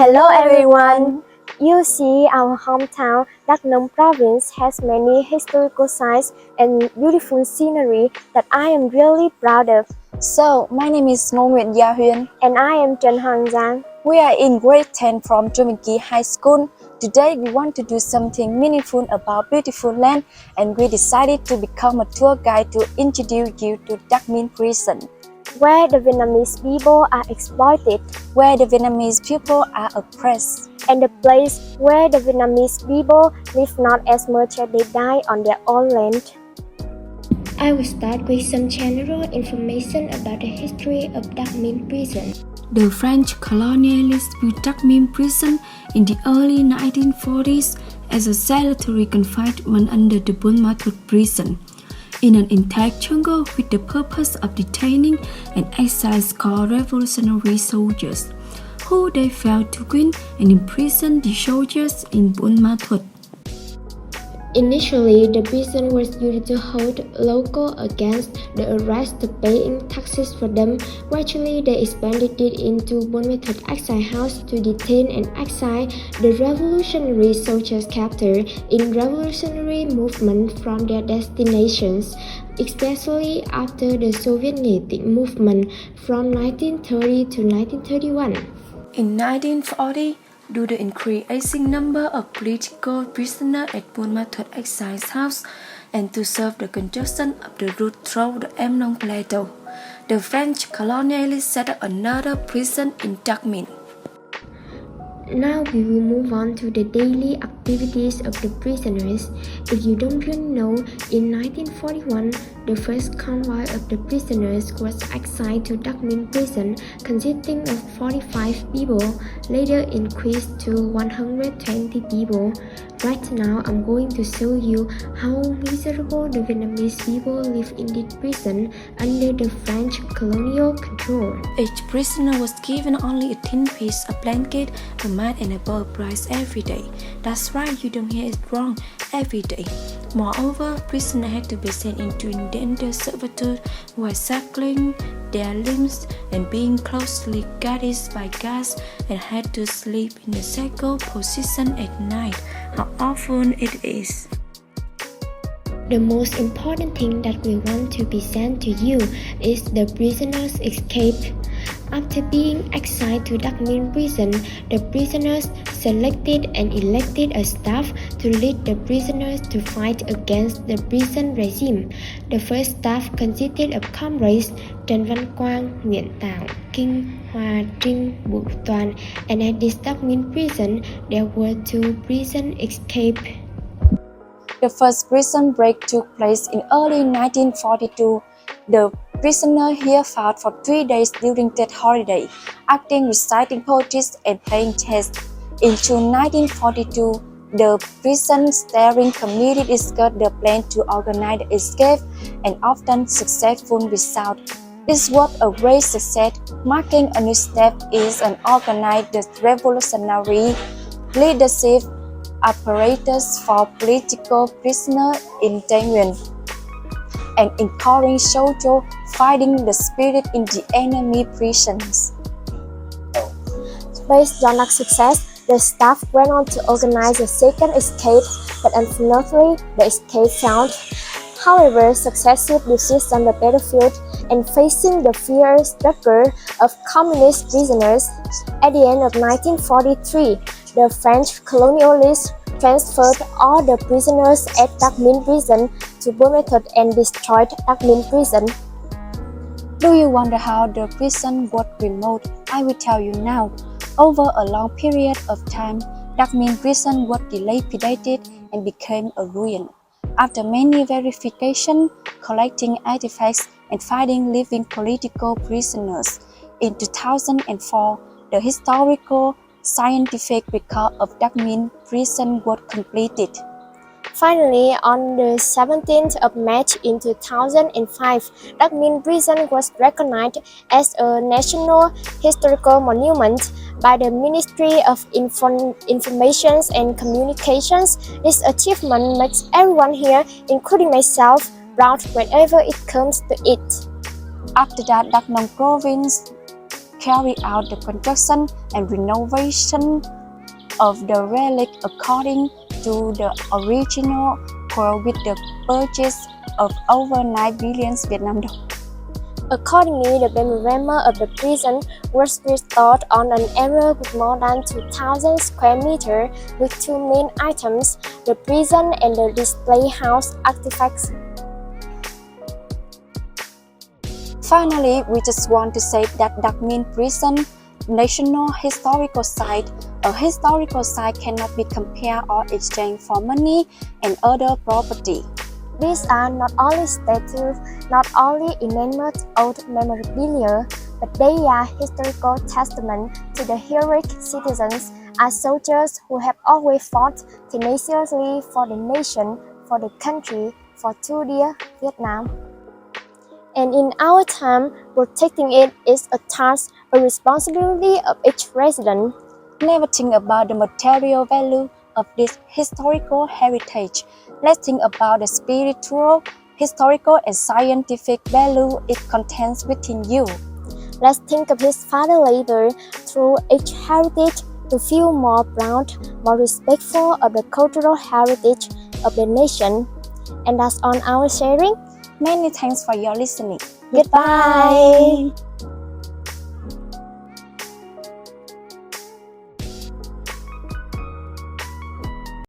Hello everyone! You see, our hometown, Dakmil Province, has many historical sites and beautiful scenery that I am really proud of. So, my name is Ngô Nguyễn Gia Huyên. And I am Trần Hoàng Giang. We are in grade 10 from Juminki High School. Today, we want to do something meaningful about beautiful land, and we decided to become a tour guide to introduce you to Dakmil Prison, where the Vietnamese people are exploited, where the Vietnamese people are oppressed, and the place where the Vietnamese people live not as much as they die on their own land. I will start with some general information about the history of Dakmil Prison. The French colonialists built Dakmil Prison in the early 1940s as a solitary confinement under the Buôn Ma Thuột prison, in an intact jungle with the purpose of detaining and exiles called revolutionary soldiers, who they failed to win and imprisoned the soldiers in Buôn Ma Thuột. Initially, the prison was used to hold locals against the arrest to paying taxes for them. Gradually, they expanded it into Buôn Ma Thuột exile house to detain and exile the revolutionary soldiers captured in revolutionary movement from their destinations, especially after the Soviet movement from 1930 to 1931. In 1940, due to the increasing number of political prisoners at Buôn Ma Thuột exile house and to serve the congestion of the route through the Em Nông Plateau, the French colonialists set up another prison in Dakmil. Now we will move on to the daily activities of the prisoners. If you don't know, in 1941, the first convoy of the prisoners was exiled to Dakmil Prison, consisting of 45 people, later increased to 120 people. Right now, I'm going to show you how miserable the Vietnamese people live in this prison under the French colonial control. Each prisoner was given only a thin piece of blanket, a mat and a bowl of rice every day. That's right, you don't hear it wrong, every day. Moreover, prisoners had to be sent into indentured servitude while shackling their limbs and being closely guarded by guards, and had to sleep in a shackled position at night. How awful it is! The most important thing that we want to present to you is the prisoners' escape. After being exiled to Dakmil Prison, the prisoners selected and elected a staff to lead the prisoners to fight against the prison regime. The first staff consisted of comrades Trần Văn Quang, Nguyễn Tạo, Kinh, Hòa Trinh, Bùi Toàn, and at this Dakmil Prison, there were two prison escapes. The first prison break took place in early 1942. The prisoner here fought for 3 days during that holiday, acting, reciting poetry, and playing chess. In June 1942, the prison steering committee discussed the plan to organize the escape, and often successful result. This was a great success, marking a new step in an organized revolutionary leadership apparatus for political prisoners in Taiwan, and encouraging soldiers fighting the spirit in the enemy prisons. Based on that success, the staff went on to organize a second escape, but unfortunately, the escape failed. However, successive defeats on the battlefield and facing the fierce struggle of communist prisoners, at the end of 1943, the French colonialists transferred all the prisoners at Dakmil Prison to Buôn Ma Thuột and destroyed Dakmil Prison. Do you wonder how the prison was removed? I will tell you now. Over a long period of time, Dakmil Prison was dilapidated and became a ruin. After many verifications, collecting artifacts, and finding living political prisoners, in 2004, the historical scientific record of Dakmil Prison was completed. Finally, on the 17th of March in 2005, Dakmil Prison was recognized as a National Historical Monument by the Ministry of Information and Communications. This achievement makes everyone here, including myself, proud whenever it comes to it. After that, Dakmil Province carry out the construction and renovation of the relic according to the original quote with the purchase of over 9 billion Vietnam dollars. Accordingly, the panorama of the prison was restored on an area with more than 2,000 square meters with two main items, the prison and the display house artifacts. Finally, we just want to say that Dakmil Prison, National Historical Site, a historical site cannot be compared or exchanged for money and other property. These are not only statues, not only inanimate old memorabilia, but they are historical testament to the heroic citizens as soldiers who have always fought tenaciously for the nation, for the country, for true dear Vietnam. And in our time, protecting it is a task, a responsibility of each resident. Never think about the material value of this historical heritage. Let's think about the spiritual, historical, and scientific value it contains within you. Let's think of his father labor through each heritage to feel more proud, more respectful of the cultural heritage of the nation. And that's on our sharing. Many thanks for your listening. Goodbye.